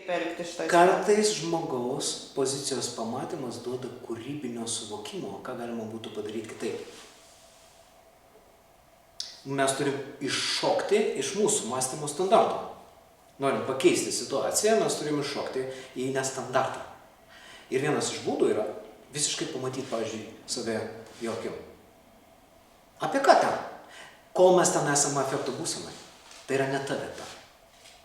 kaip elgtis šitoj Kartais žmogaus pozicijos pamatymas duoda kūrybinio suvokimo, ką galima būtų padaryti kitaip. Mes turim iššokti iš mūsų mąstymo standarto. Norint pakeisti situaciją, mes turim iššokti į nestandartą. Ir vienas iš būdų yra visiškai pamatyti, pavyzdžiui, save jo akim. Apie ką ten? Kol mes ten esame afekto būsenai, tai yra ne ta vieta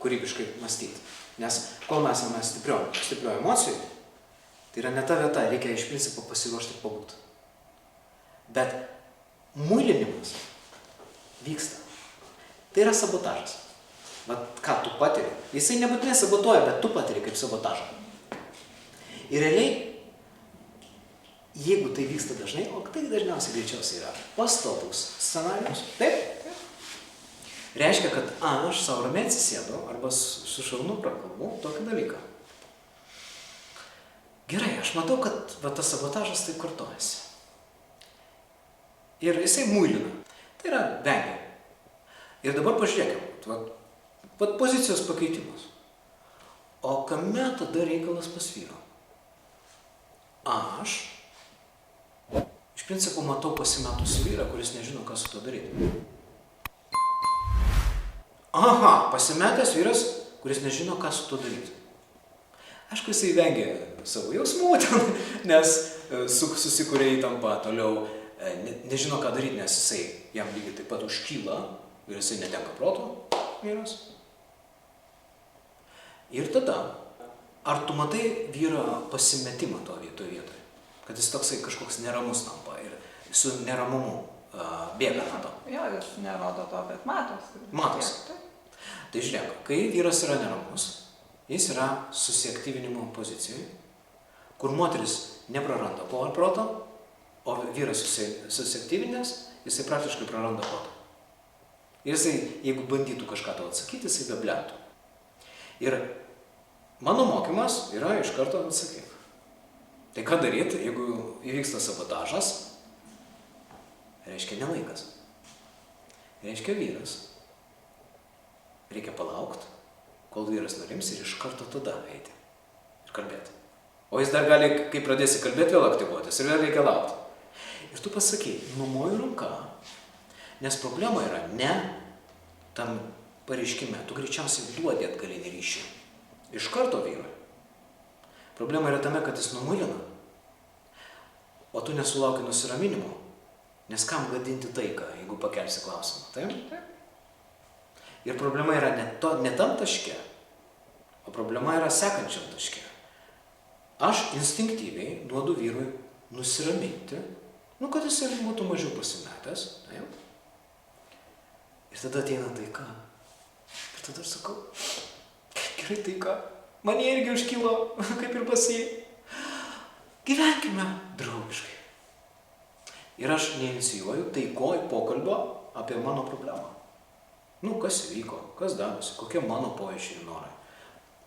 kūrybiškai mąstyti. Nes kol mes esame stiprioj emocijų, tai yra ne ta vieta, reikia iš principo pasiruošti ir pabūti. Bet muilinimas vyksta. Tai yra sabotažas. Vat ką tu patiri, jisai nebūtinai sabotuoja, bet tu patiri kaip sabotažą. Ir realiai, jeigu tai vyksta dažnai, o tai dažniausiai greičiausiai yra pastovus scenarijus, taip? Reiškia, kad aš savo ramiai atsisėdu arba su šarūnu prakalbu tokį dalyką. Gerai, aš matau, kad tas sabotažas taip kartojasi. Ir jisai muilina. Tai yra vengia. Ir dabar pažiūrėkime, pat pozicijos pakeitimas. O kame tada reikalas pas vyrą? Aš iš principo matau pasimetusį vyrą, kuris nežino, ką su to daryti. Aha, pasimetęs vyras, kuris nežino, ką su to daryti. Aišku, jisai vengia savo jausmų, nes susikuria įtampa toliau, nežino, ką daryti, nes jisai jam lygiai taip pat užkyla ir jisai netenka proto vyras. Ir tada, ar tu matai vyro pasimetimą to vietoje? Kad jis toksai kažkoks neramus tampa ir su neramumu bėga nuo to. Jo, jis nerodo to, bet matosi. Matosi. Tai žiūrėk, kai vyras yra neramus, jis yra susiaktyvinimo pozicijoje, kur moteris nepraranda proto, o vyras susiaktyvinęs, jisai praktiškai praranda protą. Ir jisai, jeigu bandytų kažką to atsakyti, jisai beblentų. Ir mano mokymas yra iš karto atsakyk. Tai ką daryti, jeigu įvyksta sabotažas? Reiškia nelaikas. Reiškia vyras. Reikia palaukti, kol vyras nurims ir iš karto tada eiti ir kalbėti. O jis dar gali, kai pradėsi kalbėti, vėl aktyvuotis ir vėl reikia laukti. Ir tu pasakai, numoju ranką, nes problema yra ne tam pareiškime, tu greičiausiai duodi atgalinį ryšį. Iš karto vyrui. Problema yra tame, kad jis numuilina, o tu nesulauki nusiraminimo, nes kam gadinti taiką, jeigu pakelsi klausimą, taip? Ir problema yra ne tam taške, o problema yra sekančiam taške. Aš instinktyviai duodu vyrui nusiraminti, kad jis ir būtų mažiau pasimetęs, taip? Ir tada ateina taika. Ir tada aš sakau, gerai taika, man jie irgi užkilo, kaip ir pas jį. Gyvenkime draugiškai. Ir aš neinicijuoju taikoj pokalbio apie mano problemą. Kas įvyko, kas darosi, kokie mano pojūčiai ir norai.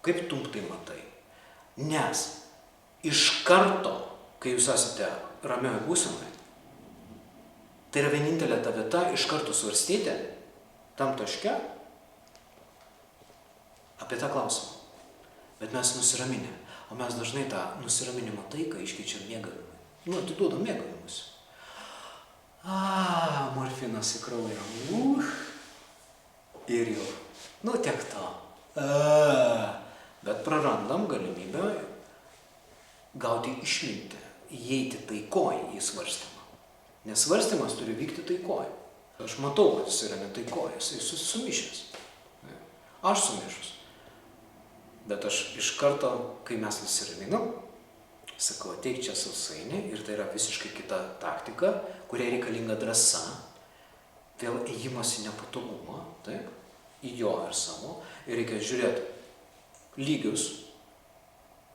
Kaip tu tai matai? Nes iš karto, kai jūs esate ramioje būsenoje, tai yra vienintelė ta vieta iš karto svarstyti tam taške apie tą klausimą. Bet mes nusiraminę. O mes dažnai tą nusiraminimo taiką iškeičiam mėgavimui. Atiduodam mėgavimus. Morfinas į kraują. Ir jau. Tiek to. Bet prarandam galimybę gauti išmintį, įeiti taikoj į svarstymą. Nes svarstymas turi vykti taikoj. Aš matau, kad jis yra ne taikoj, jis sumišęs. Aš sumišęs. Bet aš iš karto, kai mes nusiraminam, sakau, ateik čia sausainį ir tai yra visiškai kita taktika, kuria reikalinga drąsa, vėl ėjimas į nepatogumą, taip, į jo ir savo, ir reikia žiūrėti lygius,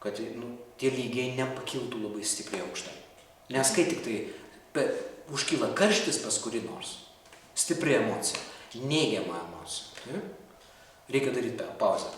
kad tie lygiai nepakiltų labai stipriai aukštai. Nes kai tik tai užkyla karštis pas kurį nors, stipri emocija, neigiama emocija, taip, reikia daryti pauzę.